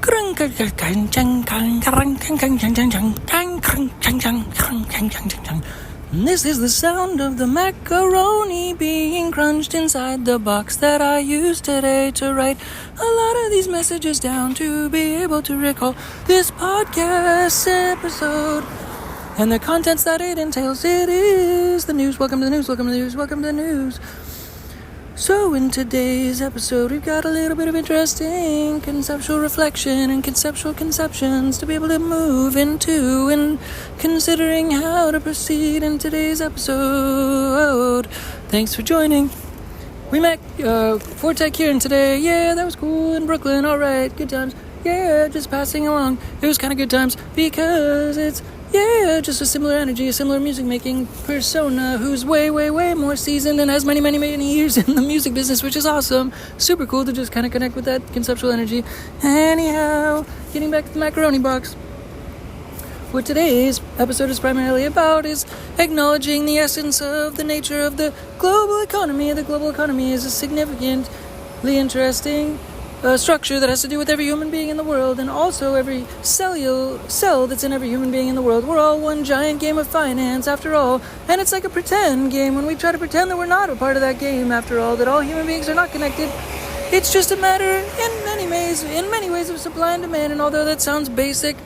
This is the sound of the macaroni being crunched inside the box that I used today to write a lot of these messages down to be able to recall this podcast episode and the contents that it entails. It is the news. Welcome to the news. Welcome to the news. Welcome to the news. So in today's episode, we've got a little bit of interesting conceptual reflection and conceptual conceptions to be able to move into and considering how to proceed in today's episode. Thanks for joining. We met Fortech here today. Yeah, that was cool in Brooklyn. All right, good times. Yeah, just passing along. It was kind of good times because it's just a similar energy, a similar music-making persona who's way more seasoned and has many years in the music business, which is awesome. Super cool to just kind of connect with that conceptual energy. Anyhow, getting back to the macaroni box. What today's episode is primarily about is acknowledging the essence of the nature of the global economy. The global economy is a significantly interesting structure that has to do with every human being in the world and also every cell that's in every human being in the world. We're all one giant game of finance after all, and it's like a pretend game when we try to pretend that we're not a part of that game after all, that all human beings are not connected. It's just a matter in many ways of supply and demand, and although that sounds basic,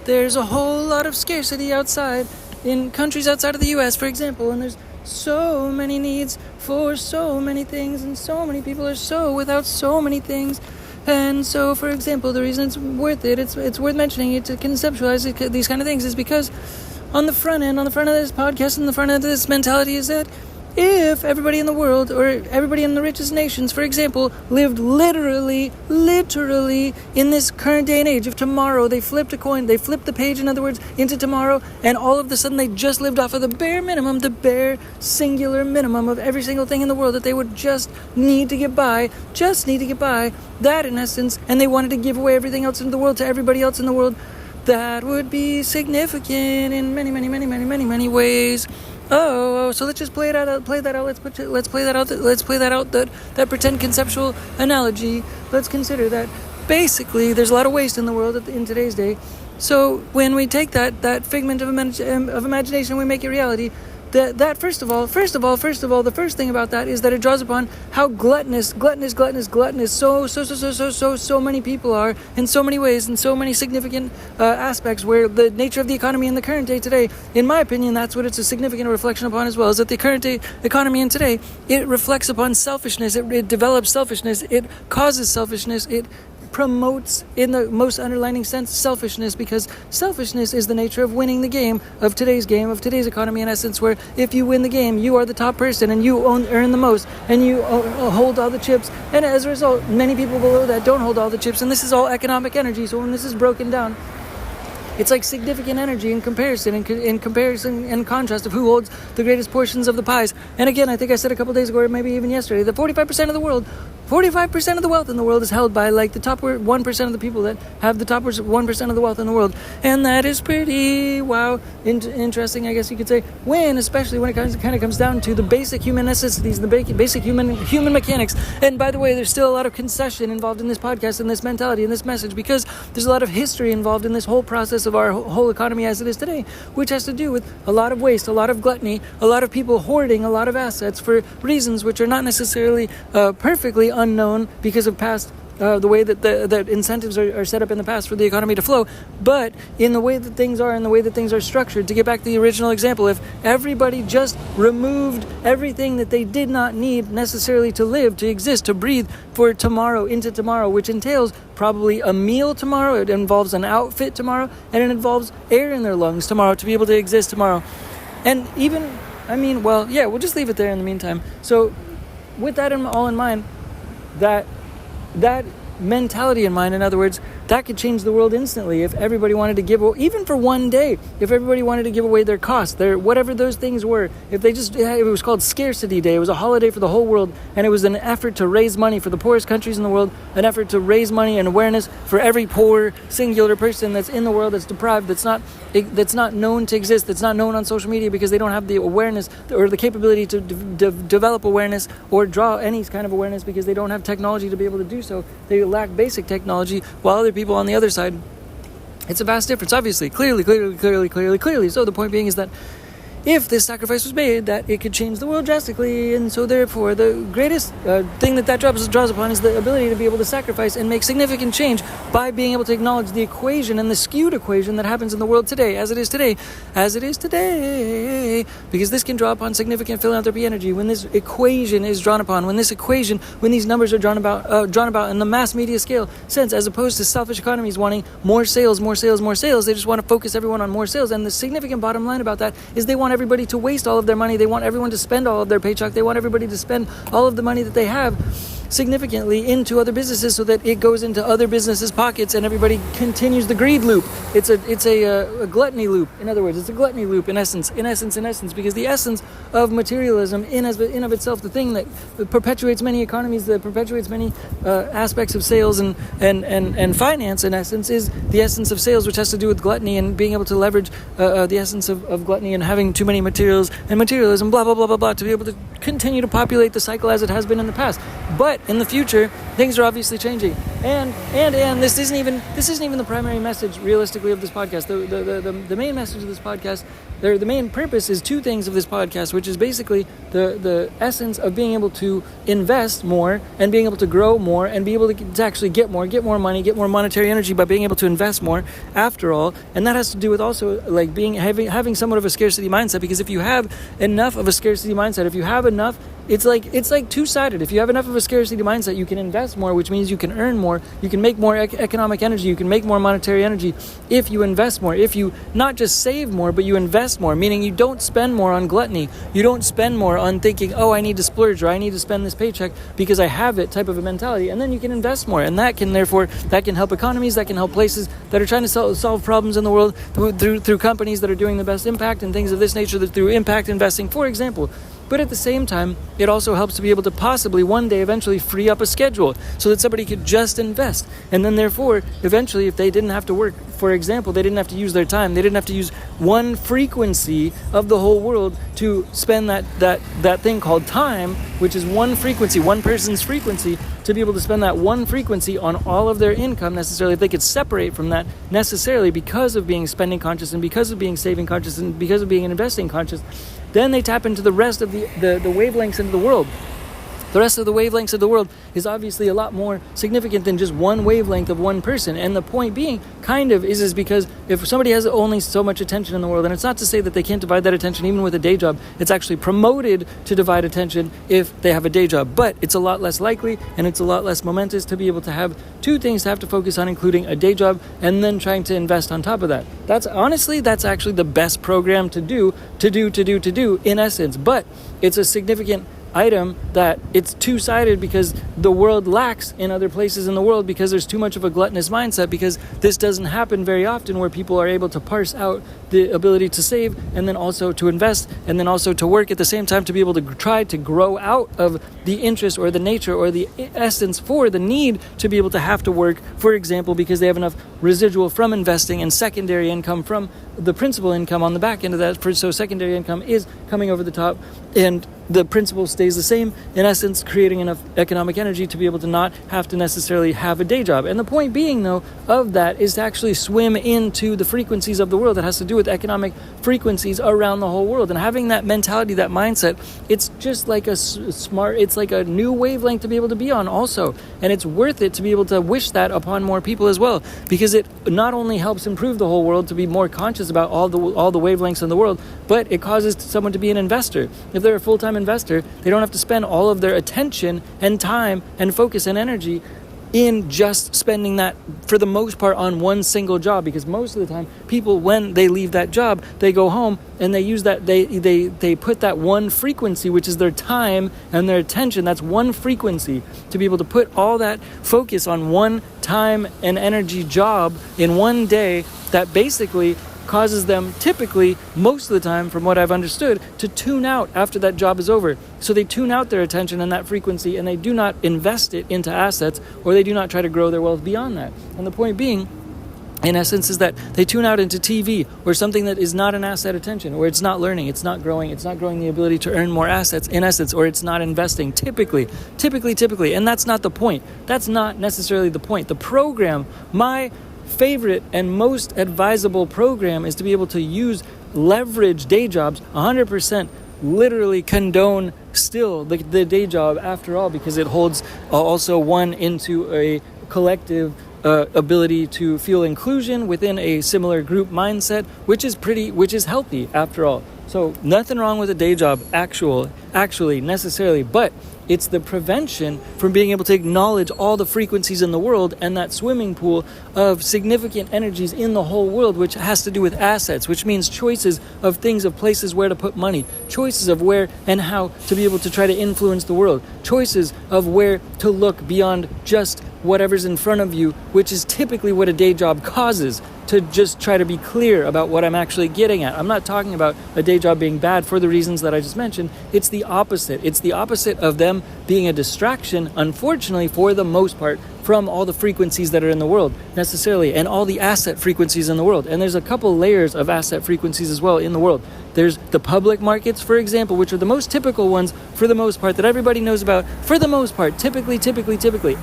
there's a whole lot of scarcity outside in countries outside of the US, for example, and there's so many needs for so many things, and so many people are so without so many things. And so, for example, the reason it's worth mentioning it to conceptualize these kind of things is because on the front end of this podcast and the front end of this mentality is that if everybody in the world, or everybody in the richest nations, for example, lived literally in this current day and age, if tomorrow they flipped a coin, they flipped the page, in other words, into tomorrow, and all of a sudden they just lived off of the bare minimum, the bare singular minimum of every single thing in the world that they would just need to get by, that in essence, and they wanted to give away everything else in the world to everybody else in the world, that would be significant in many ways. So let's just play that out. That pretend conceptual analogy. Let's consider that basically there's a lot of waste in the world in today's day. So when we take that figment of imagination, we make it reality. That first of all, the first thing about that is that it draws upon how gluttonous so many people are in so many ways, in so many significant aspects, where the nature of the economy in the current day today, in my opinion, that's what it's a significant reflection upon as well, is that the current day economy in today, it reflects upon selfishness, it develops selfishness, it causes selfishness, it promotes, in the most underlining sense, selfishness, because selfishness is the nature of winning the game of today's economy, in essence, where if you win the game, you are the top person and you earn the most and you hold all the chips, and as a result, many people below that don't hold all the chips, and this is all economic energy. So when this is broken down, it's like significant energy in comparison and contrast of who holds the greatest portions of the pies. And again, I think I said a couple days ago, or maybe even yesterday, that 45% of the wealth in the world is held by like the top 1% of the people that have the top 1% of the wealth in the world. And that is pretty interesting, I guess you could say, especially when it comes down to the basic human necessities, the basic human mechanics. And by the way, there's still a lot of concession involved in this podcast, in this mentality, in this message, because there's a lot of history involved in this whole process of our whole economy as it is today, which has to do with a lot of waste, a lot of gluttony, a lot of people hoarding a lot of assets for reasons which are not necessarily perfectly unknown because of past the way that incentives are set up in the past for the economy to flow, but in the way that things are, and the way that things are structured. To get back to the original example, if everybody just removed everything that they did not need necessarily to live, to exist, to breathe for tomorrow, into tomorrow, which entails probably a meal tomorrow, it involves an outfit tomorrow, and it involves air in their lungs tomorrow to be able to exist tomorrow. And even, we'll just leave it there in the meantime. So with that all in mind, that mentality in mind, in other words, that could change the world instantly if everybody wanted to give away, even for one day, if everybody wanted to give away their costs, their whatever those things were, if they just, it was called Scarcity Day, it was a holiday for the whole world, and it was an effort to raise money for the poorest countries in the world, an effort to raise money and awareness for every poor singular person that's in the world, that's deprived, that's not known to exist, that's not known on social media because they don't have the awareness or the capability to develop awareness or draw any kind of awareness because they don't have technology to be able to do so. They lack basic technology, while other people on the other side, it's a vast difference, obviously, clearly. So the point being is that if this sacrifice was made, that it could change the world drastically, and so therefore the greatest thing that draws upon is the ability to be able to sacrifice and make significant change by being able to acknowledge the equation and the skewed equation that happens in the world today, as it is today, because this can draw upon significant philanthropy energy when this equation is drawn upon, when these numbers are drawn about in the mass media scale sense, as opposed to selfish economies wanting more sales. They just want to focus everyone on more sales, and the significant bottom line about that is they want everybody to waste all of their money. They want everyone to spend all of their paycheck. They want everybody to spend all of the money that they have significantly into other businesses so that it goes into other businesses' pockets and everybody continues the greed loop. It's a gluttony loop. In other words, it's a gluttony loop in essence, because the essence of materialism in of itself, the thing that perpetuates many economies, that perpetuates many aspects of sales and finance, in essence, is the essence of sales, which has to do with gluttony and being able to leverage the essence of gluttony and having too many materials and materialism, blah, blah, blah, blah, blah, to be able to continue to populate the cycle as it has been in the past. But in the future, things are obviously changing, and this isn't even the primary message realistically of this podcast. The main message of this podcast, the main purpose is two things of this podcast, which is basically the essence of being able to invest more and being able to grow more and be able to actually get more money, get more monetary energy by being able to invest more. After all, and that has to do with also like having somewhat of a scarcity mindset, because if you have enough of a scarcity mindset, if you have enough, it's like two-sided. If you have enough of a scarcity mindset, you can invest more, which means you can earn more, you can make more economic energy, you can make more monetary energy if you invest more. If you not just save more, but you invest more, meaning you don't spend more on gluttony, you don't spend more on thinking, oh, I need to splurge or I need to spend this paycheck because I have it type of a mentality, and then you can invest more, and that can help economies, that can help places that are trying to solve problems in the world through companies that are doing the best impact and things of this nature, that through impact investing, for example. But at the same time, it also helps to be able to possibly one day eventually free up a schedule so that somebody could just invest. And then therefore, eventually, if they didn't have to work, for example, they didn't have to use their time, they didn't have to use one frequency of the whole world to spend that thing called time, which is one frequency, one person's frequency, to be able to spend that one frequency on all of their income necessarily. If they could separate from that necessarily because of being spending conscious and because of being saving conscious and because of being investing conscious, then they tap into the rest of the wavelengths into the world. The rest of the wavelengths of the world is obviously a lot more significant than just one wavelength of one person. And the point being kind of is because if somebody has only so much attention in the world, and it's not to say that they can't divide that attention even with a day job, it's actually promoted to divide attention if they have a day job. But it's a lot less likely and it's a lot less momentous to be able to have two things to have to focus on, including a day job and then trying to invest on top of that. That's actually the best program to do in essence. But it's a significant item that it's two-sided because the world lacks in other places in the world because there's too much of a gluttonous mindset, because this doesn't happen very often where people are able to parse out the ability to save and then also to invest and then also to work at the same time to be able to try to grow out of the interest or the nature or the essence for the need to be able to have to work, for example, because they have enough residual from investing and secondary income from the principal income on the back end of that. So secondary income is coming over the top and the principal stays the same, in essence, creating enough economic energy to be able to not have to necessarily have a day job. And the point being, though, of that is to actually swim into the frequencies of the world that has to do with economic frequencies around the whole world. And having that mentality, that mindset, it's just like it's like a new wavelength to be able to be on also. And it's worth it to be able to wish that upon more people as well, because it not only helps improve the whole world to be more conscious about all the wavelengths in the world, but it causes someone to be an investor. If they're a full-time investor, they don't have to spend all of their attention and time and focus and energy in just spending that for the most part on one single job, because most of the time people, when they leave that job, they go home and they use that they put that one frequency, which is their time and their attention, that's one frequency, to be able to put all that focus on one time and energy job in one day, that basically causes them typically, most of the time, from what I've understood, to tune out after that job is over. So they tune out their attention and that frequency, and they do not invest it into assets, or they do not try to grow their wealth beyond that. And the point being in essence, is that they tune out into TV or something that is not an asset attention, or it's not learning, it's not growing the ability to earn more assets, in essence, or it's not investing, typically. And that's not the point. That's not necessarily the point. The program, my favorite and most advisable program, is to be able to leverage day jobs 100%, literally condone still the day job after all, because it holds also one into a collective ability to feel inclusion within a similar group mindset, which is healthy after all. So nothing wrong with a day job actually necessarily, but it's the prevention from being able to acknowledge all the frequencies in the world and that swimming pool of significant energies in the whole world, which has to do with assets, which means choices of things, of places where to put money, choices of where and how to be able to try to influence the world, choices of where to look beyond just whatever's in front of you, which is typically what a day job causes, to just try to be clear about what I'm actually getting at. I'm not talking about a day job being bad for the reasons that I just mentioned. It's the opposite. It's the opposite of them being a distraction, unfortunately, for the most part, from all the frequencies that are in the world necessarily, and all the asset frequencies in the world. And there's a couple layers of asset frequencies as well in the world. There's the public markets, for example, which are the most typical ones for the most part that everybody knows about for the most part, typically.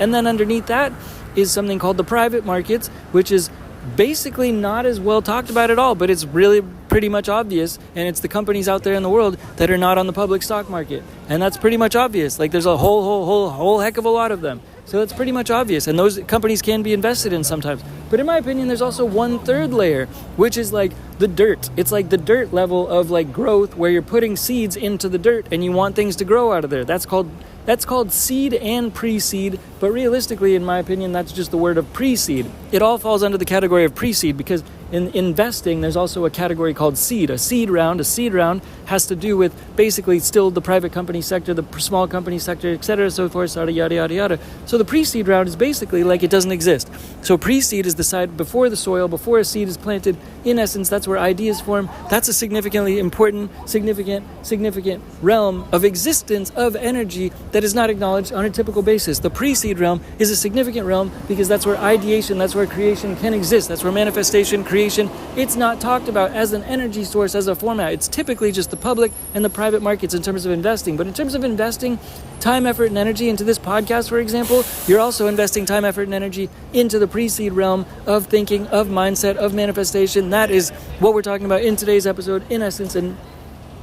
And then underneath that is something called the private markets, which is basically not as well talked about at all, but it's really pretty much obvious, and it's the companies out there in the world that are not on the public stock market, and that's pretty much obvious. Like, there's a whole heck of a lot of them, so that's pretty much obvious, and those companies can be invested in sometimes. But in my opinion, there's also one third layer, which is like the dirt. It's like the dirt level of like growth, where you're putting seeds into the dirt and you want things to grow out of there. That's called seed and pre-seed, but realistically, in my opinion, that's just the word of pre-seed. It all falls under the category of pre-seed, because in investing, there's also a category called seed. A seed round has to do with basically still the private company sector, the small company sector, etc., so forth, yada, yada, yada. So the pre-seed round is basically like it doesn't exist. So pre-seed is the side before the soil, before a seed is planted. In essence, that's where ideas form. That's a significantly important, significant realm of existence of energy that is not acknowledged on a typical basis. The pre-seed realm is a significant realm because that's where ideation, that's where creation can exist. That's where manifestation, creation, it's not talked about as an energy source, as a format. It's typically just the public and the private markets in terms of investing. But in terms of investing time, effort, and energy into this podcast, for example, you're also investing time, effort, and energy into the pre-seed realm of thinking, of mindset, of manifestation. That is what we're talking about in today's episode, in essence, and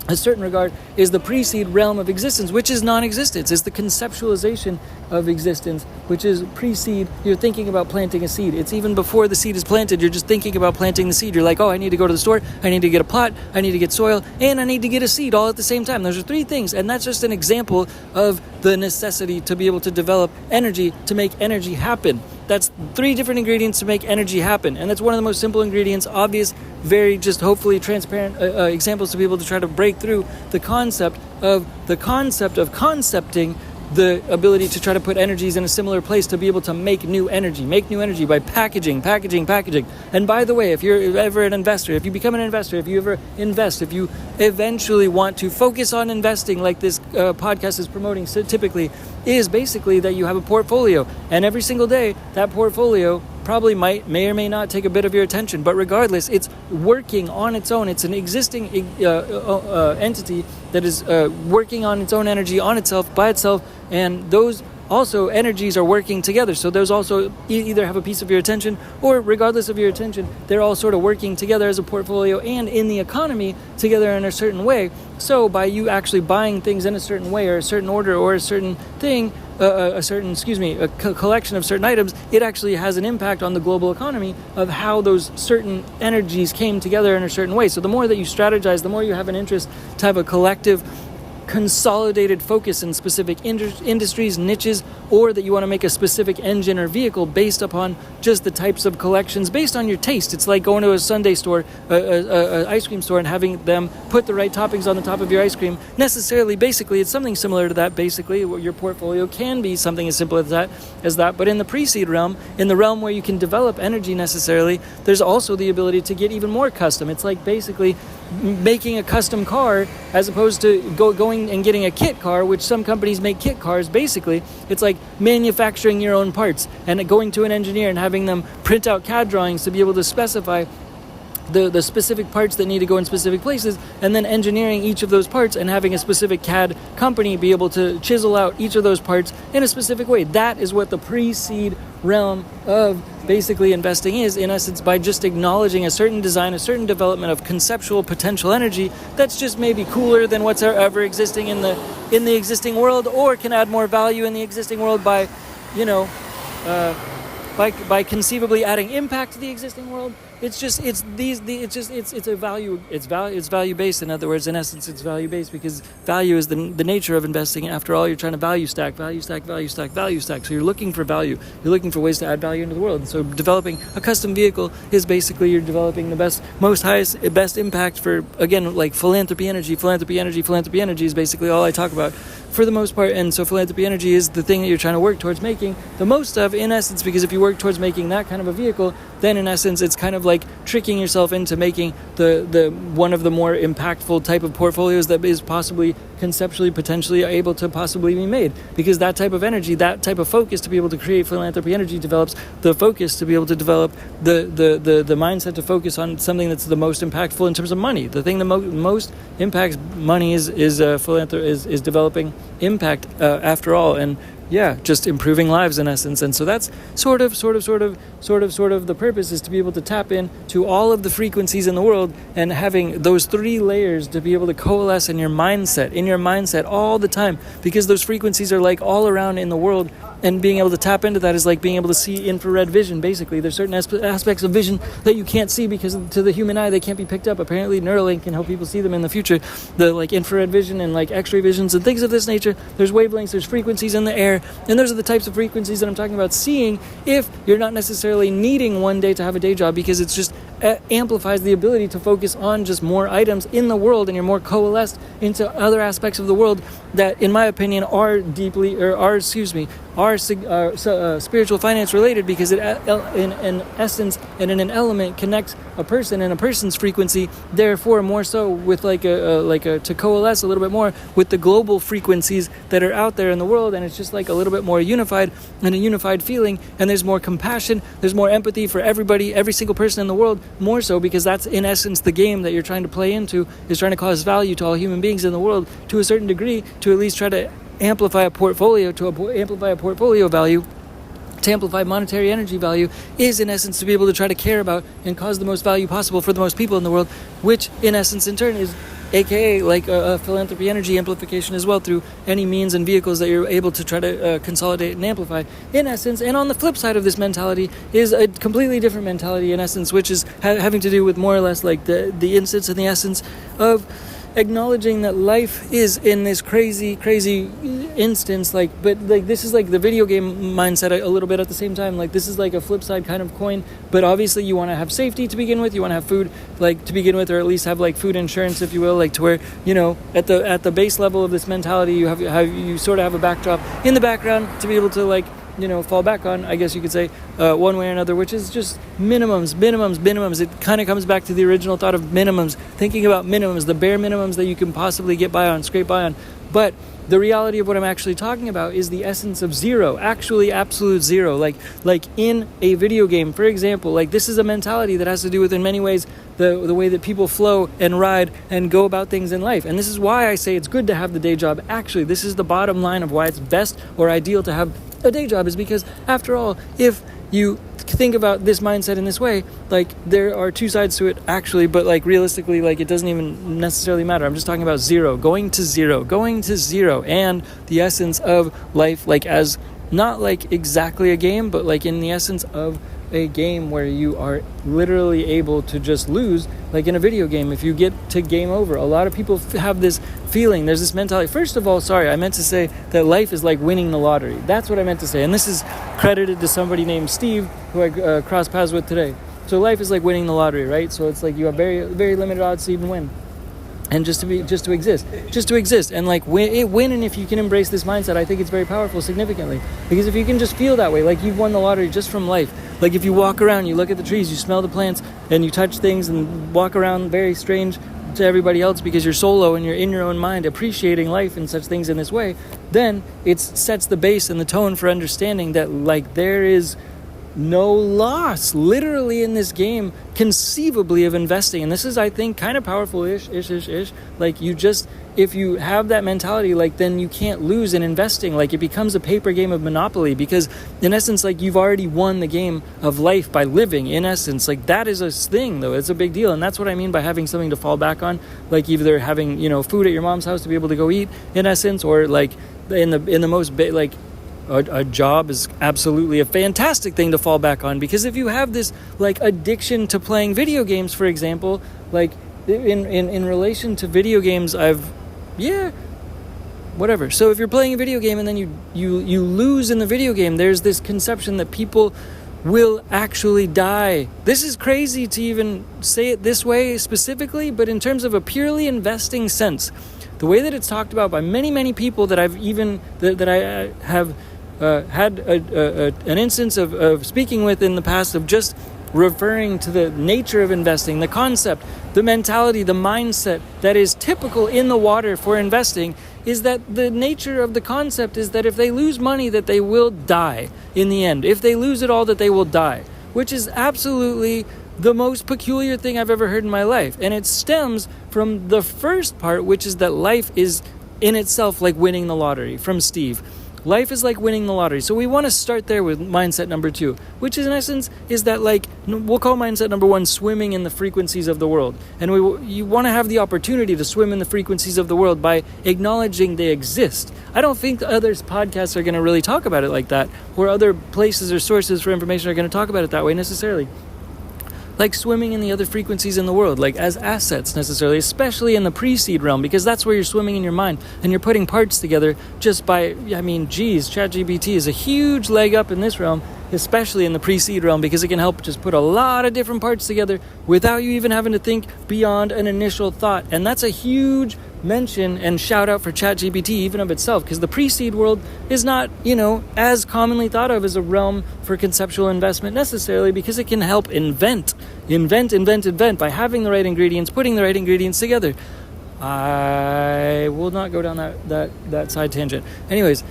a certain regard, is the pre-seed realm of existence, which is non-existence. It's the conceptualization of existence, which is pre-seed. You're thinking about planting a seed. It's even before the seed is planted, you're just thinking about planting the seed. You're like, oh, I need to go to the store, I need to get a plot, I need to get soil, and I need to get a seed all at the same time. Those are three things, and that's just an example of the necessity to be able to develop energy, to make energy happen. That's three different ingredients to make energy happen. And that's one of the most simple ingredients, obvious, very just hopefully transparent examples to be able to try to break through the concept of concepting the ability to try to put energies in a similar place to be able to make new energy by packaging. And by the way, if you're ever an investor, if you become an investor, if you ever invest, if you eventually want to focus on investing like this podcast is promoting, so typically is basically that you have a portfolio, and every single day that portfolio probably may or may not take a bit of your attention, but regardless, it's working on its own. It's an existing entity that is working on its own energy, on itself, by itself, and those also energies are working together. So those also either have a piece of your attention, or regardless of your attention, they're all sort of working together as a portfolio and in the economy together in a certain way. So by you actually buying things in a certain way, or a certain order, or a certain thing, a collection of certain items, it actually has an impact on the global economy of how those certain energies came together in a certain way. So the more that you strategize, the more you have an interest to have a collective, consolidated focus in specific industries, niches, or that you want to make a specific engine or vehicle based upon just the types of collections based on your taste. It's like going to a sundae store, a ice cream store, and having them put the right toppings on the top of your ice cream. Basically, it's something similar to that. Basically, your portfolio can be something as simple as that. But in the pre-seed realm, in the realm where you can develop energy necessarily, there's also the ability to get even more custom. It's like basically making a custom car as opposed to going and getting a kit car, which some companies make kit cars. Basically, it's like manufacturing your own parts and going to an engineer and having them print out CAD drawings to be able to specify the specific parts that need to go in specific places, and then engineering each of those parts and having a specific CAD company be able to chisel out each of those parts in a specific way. That is what the pre-seed realm of basically investing is, in essence, by just acknowledging a certain design, a certain development of conceptual potential energy that's just maybe cooler than what's ever existing in the existing world, or can add more value in the existing world by, by conceivably adding impact to the existing world. It's value based. In other words, in essence, it's value based because value is the nature of investing. After all, you're trying to value stack. So you're looking for value. You're looking for ways to add value into the world. And so developing a custom vehicle is basically you're developing the best impact for, again, like philanthropy energy. Philanthropy energy is basically all I talk about for the most part. And so philanthropy energy is the thing that you're trying to work towards making the most of, in essence, because if you work towards making that kind of a vehicle, then in essence it's kind of like tricking yourself into making the one of the more impactful type of portfolios that is possibly conceptually potentially able to possibly be made, because that type of energy, that type of focus to be able to create philanthropy energy develops the focus to be able to develop the mindset to focus on something that's the most impactful in terms of money. The thing that most impacts money is developing impact after all, and just improving lives in essence. And so that's sort of the purpose, is to be able to tap into all of the frequencies in the world and having those three layers to be able to coalesce in your mindset all the time, because those frequencies are like all around in the world. And being able to tap into that is like being able to see infrared vision. Basically, there's certain aspects of vision that you can't see because to the human eye they can't be picked up. Apparently, Neuralink can help people see them in the future. The like infrared vision and like X-ray visions and things of this nature. There's wavelengths, there's frequencies in the air, and those are the types of frequencies that I'm talking about seeing if you're not necessarily needing one day to have a day job, because it's just amplifies the ability to focus on just more items in the world, and you're more coalesced into other aspects of the world that, in my opinion, are spiritual finance related, because it in an essence and in an element connects a person and a person's frequency, therefore more so with to coalesce a little bit more with the global frequencies that are out there in the world. And it's just like a little bit more unified and a unified feeling, and there's more compassion, there's more empathy for everybody, every single person in the world, more so because that's in essence the game that you're trying to play into, is trying to cause value to all human beings in the world to a certain degree, to at least try to amplify a portfolio value, to amplify monetary energy value, is in essence to be able to try to care about and cause the most value possible for the most people in the world, which in essence in turn is aka like a philanthropy energy amplification as well, through any means and vehicles that you're able to try to consolidate and amplify in essence. And on the flip side of this mentality is a completely different mentality in essence, which is having to do with more or less like the instance and the essence of acknowledging that life is in this crazy instance, but this is like the video game mindset a little bit at the same time. Like this is like a flip side kind of coin, but obviously you want to have safety to begin with, you want to have food to begin with, or at least have like food insurance, if you will, like to where, at the base level of this mentality, you sort of have a backdrop in the background to be able to fall back on, I guess you could say, one way or another, which is just minimums. It kind of comes back to the original thought of minimums, thinking about minimums, the bare minimums that you can possibly get by on, scrape by on. But the reality of what I'm actually talking about is the essence of zero, actually absolute zero. Like in a video game, for example, like this is a mentality that has to do with, in many ways, the way that people flow and ride and go about things in life. And this is why I say it's good to have the day job. Actually, this is the bottom line of why it's best or ideal to have a day job, is because after all, if you think about this mindset in this way, there are two sides to it actually, but realistically, it doesn't even necessarily matter. I'm just talking about going to zero, and the essence of life, as not exactly a game, but in the essence of a game where you are literally able to just lose, in a video game. If you get to game over, a lot of people have this feeling, there's this mentality. First of all, I meant to say that life is like winning the lottery. That's what I meant to say, and this is credited to somebody named Steve, who I crossed paths with today. So life is like winning the lottery, right? So it's you have very, very limited odds to even win. And just to exist, and win. And if you can embrace this mindset, I think it's very powerful, significantly, because if you can just feel that way, you've won the lottery just from life. If you walk around, you look at the trees, you smell the plants, and you touch things and walk around very strange to everybody else because you're solo and you're in your own mind appreciating life and such things in this way, then it sets the base and the tone for understanding that like there is no loss literally in this game conceivably of investing. And this is, I think, kind of powerful-ish. Like you just, if you have that mentality, like then you can't lose in investing. Like it becomes a paper game of Monopoly because in essence, like you've already won the game of life by living. In essence, like that is a thing though. It's a big deal. And that's what I mean by having something to fall back on. Like either having, food at your mom's house to be able to go eat in essence, or like in the most like a job is absolutely a fantastic thing to fall back on, because if you have this like addiction to playing video games, for example, like in relation to video games, whatever. So if you're playing a video game and then you lose in the video game, there's this conception that people will actually die. This is crazy to even say it this way specifically, but in terms of a purely investing sense, the way that it's talked about by many people that I've even that I have had an instance of speaking with in the past, of just referring to the nature of investing, the concept, the mentality, the mindset that is typical in the water for investing, is that the nature of the concept is that if they lose money, that they will die in the end. If they lose it all, that they will die, which is absolutely the most peculiar thing I've ever heard in my life. And it stems from the first part, which is that life is in itself like winning the lottery, from Steve. Life is like winning the lottery. So we want to start there with mindset number 2, which is in essence is that, like, we'll call mindset number 1 swimming in the frequencies of the world. And you want to have the opportunity to swim in the frequencies of the world by acknowledging they exist. I don't think other podcasts are going to really talk about it like that, or other places or sources for information are going to talk about it that way necessarily. Like swimming in the other frequencies in the world, like as assets necessarily, especially in the pre-seed realm, because that's where you're swimming in your mind and you're putting parts together just by, ChatGPT is a huge leg up in this realm, especially in the pre-seed realm, because it can help just put a lot of different parts together without you even having to think beyond an initial thought. And that's a huge mention and shout out for ChatGPT even of itself, because the pre-seed world is not, as commonly thought of as a realm for conceptual investment necessarily, because it can help invent by having the right ingredients, putting the right ingredients together. I will not go down that side tangent. Anyways,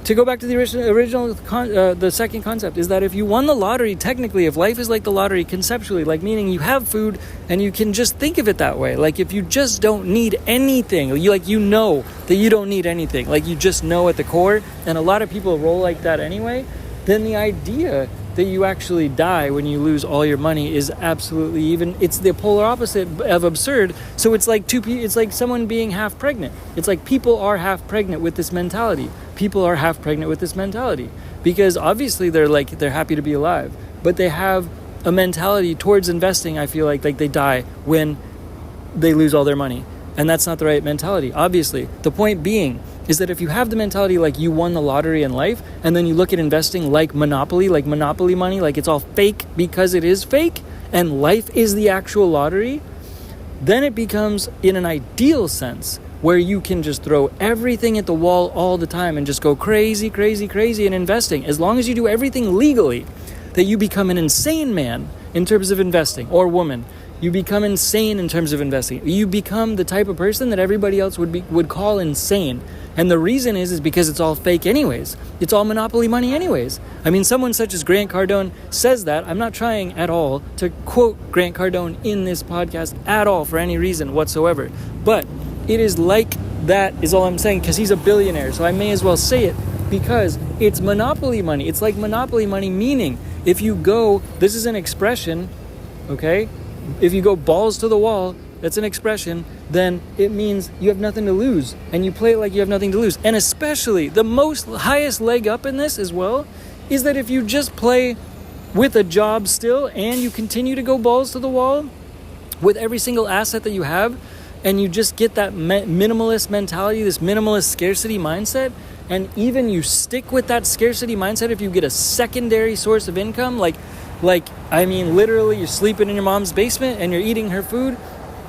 to go back to the original the second concept is that if you won the lottery, technically, if life is like the lottery conceptually, like meaning you have food and you can just think of it that way, like if you just don't need anything, you know that you don't need anything, like you just know at the core, and a lot of people roll like that anyway, then the idea that you actually die when you lose all your money is absolutely it's the polar opposite of absurd. So it's like it's like someone being half pregnant. It's like people are half pregnant with this mentality. People are half pregnant with this mentality because obviously they're happy to be alive, but they have a mentality towards investing. I feel like they die when they lose all their money, and that's not the right mentality. Obviously, the point being is that if you have the mentality like you won the lottery in life, and then you look at investing like monopoly money, like it's all fake because it is fake, and life is the actual lottery, then it becomes, in an ideal sense, where you can just throw everything at the wall all the time and just go crazy in investing. As long as you do everything legally, that you become an insane man in terms of investing, or woman. You become insane in terms of investing. You become the type of person that everybody else would call insane. And the reason is because it's all fake anyways. It's all monopoly money anyways. I mean, someone such as Grant Cardone says that. I'm not trying at all to quote Grant Cardone in this podcast at all for any reason whatsoever. But it is like that is all I'm saying, because he's a billionaire. So I may as well say it, because it's monopoly money. It's like monopoly money, meaning if you go, this is an expression, okay? If you go balls to the wall, that's an expression, then it means you have nothing to lose. And you play it like you have nothing to lose. And especially, the highest leg up in this as well, is that if you just play with a job still, and you continue to go balls to the wall with every single asset that you have, and you just get that minimalist mentality, this minimalist scarcity mindset, and even you stick with that scarcity mindset if you get a secondary source of income, literally you're sleeping in your mom's basement and you're eating her food,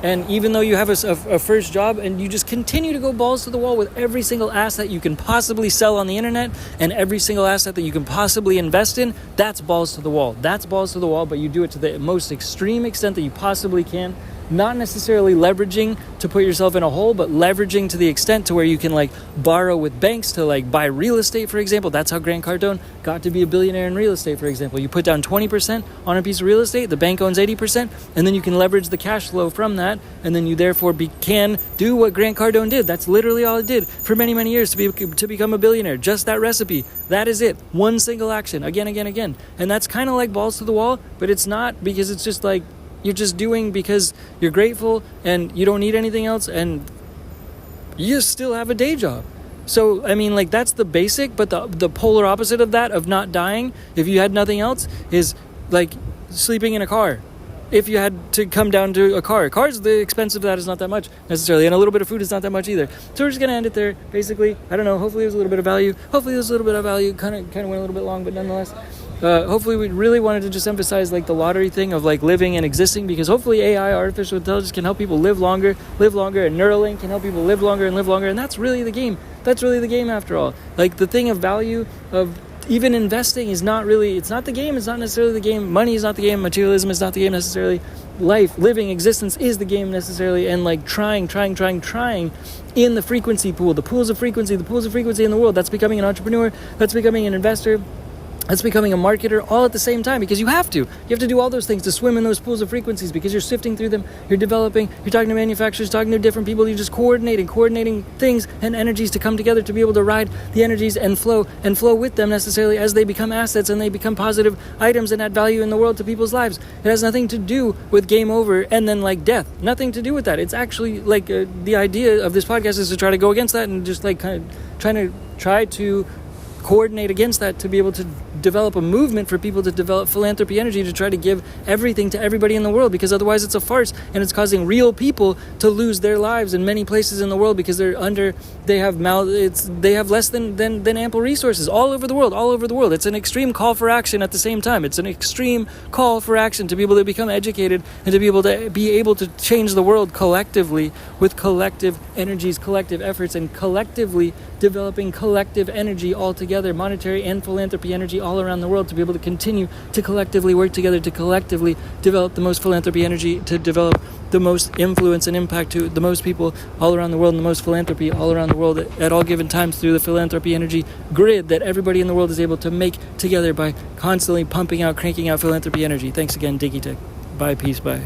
and even though you have a first job, and you just continue to go balls to the wall with every single asset you can possibly sell on the internet and every single asset that you can possibly invest in, that's balls to the wall. That's balls to the wall, but you do it to the most extreme extent that you possibly can, not necessarily leveraging to put yourself in a hole, but leveraging to the extent to where you can like borrow with banks to like buy real estate, for example. That's how Grant Cardone got to be a billionaire in real estate, for example. You put down 20% on a piece of real estate, the bank owns 80%, and then you can leverage the cash flow from that, and then you therefore can do what Grant Cardone did. That's literally all it did for many, many years to become a billionaire. Just that recipe. That is it. One single action, again. And that's kind of like balls to the wall, but it's not, because it's just like, you're just doing because you're grateful and you don't need anything else and you still have a day job. So, I mean, like, that's the basic, but the polar opposite of that, of not dying, if you had nothing else, is like sleeping in a car. If you had to come down to a car. Cars, the expense of that is not that much necessarily, and a little bit of food is not that much either. So we're just going to end it there, basically. I don't know, hopefully there's a little bit of value. Kind of went a little bit long, but nonetheless. Hopefully we really wanted to just emphasize like the lottery thing of like living and existing, because hopefully AI, artificial intelligence, can help people live longer, and Neuralink can help people live longer, and that's really the game. That's really the game after all. Like the thing of value of even investing is not really, it's not the game, it's not necessarily the game. Money is not the game, materialism is not the game necessarily. Life, living, existence is the game necessarily, and like trying in the frequency pool, the pools of frequency in the world. That's becoming an entrepreneur, that's becoming an investor, that's becoming a marketer, all at the same time, because you have to do all those things to swim in those pools of frequencies, because you're sifting through them, you're developing, you're talking to manufacturers, talking to different people, you're just coordinating things and energies to come together to be able to ride the energies and flow with them necessarily as they become assets and they become positive items and add value in the world to people's lives. It has nothing to do with game over and then like death. Nothing to do with that. It's actually like the idea of this podcast is to try to go against that and just like kind of try to coordinate against that, to be able to develop a movement for people to develop philanthropy energy to try to give everything to everybody in the world, because otherwise it's a farce and it's causing real people to lose their lives in many places in the world because they have less than ample resources all over the world. It's an extreme call for action at the same time. It's an extreme call for action to be able to become educated and to be able to change the world collectively with collective energies, collective efforts, and collectively developing collective energy all together, monetary and philanthropy energy all around the world, to be able to continue to collectively work together, to collectively develop the most philanthropy energy, to develop the most influence and impact to the most people all around the world, and the most philanthropy all around the world at all given times through the philanthropy energy grid that everybody in the world is able to make together by constantly cranking out philanthropy energy. Thanks again, DINKY. Bye, peace, bye.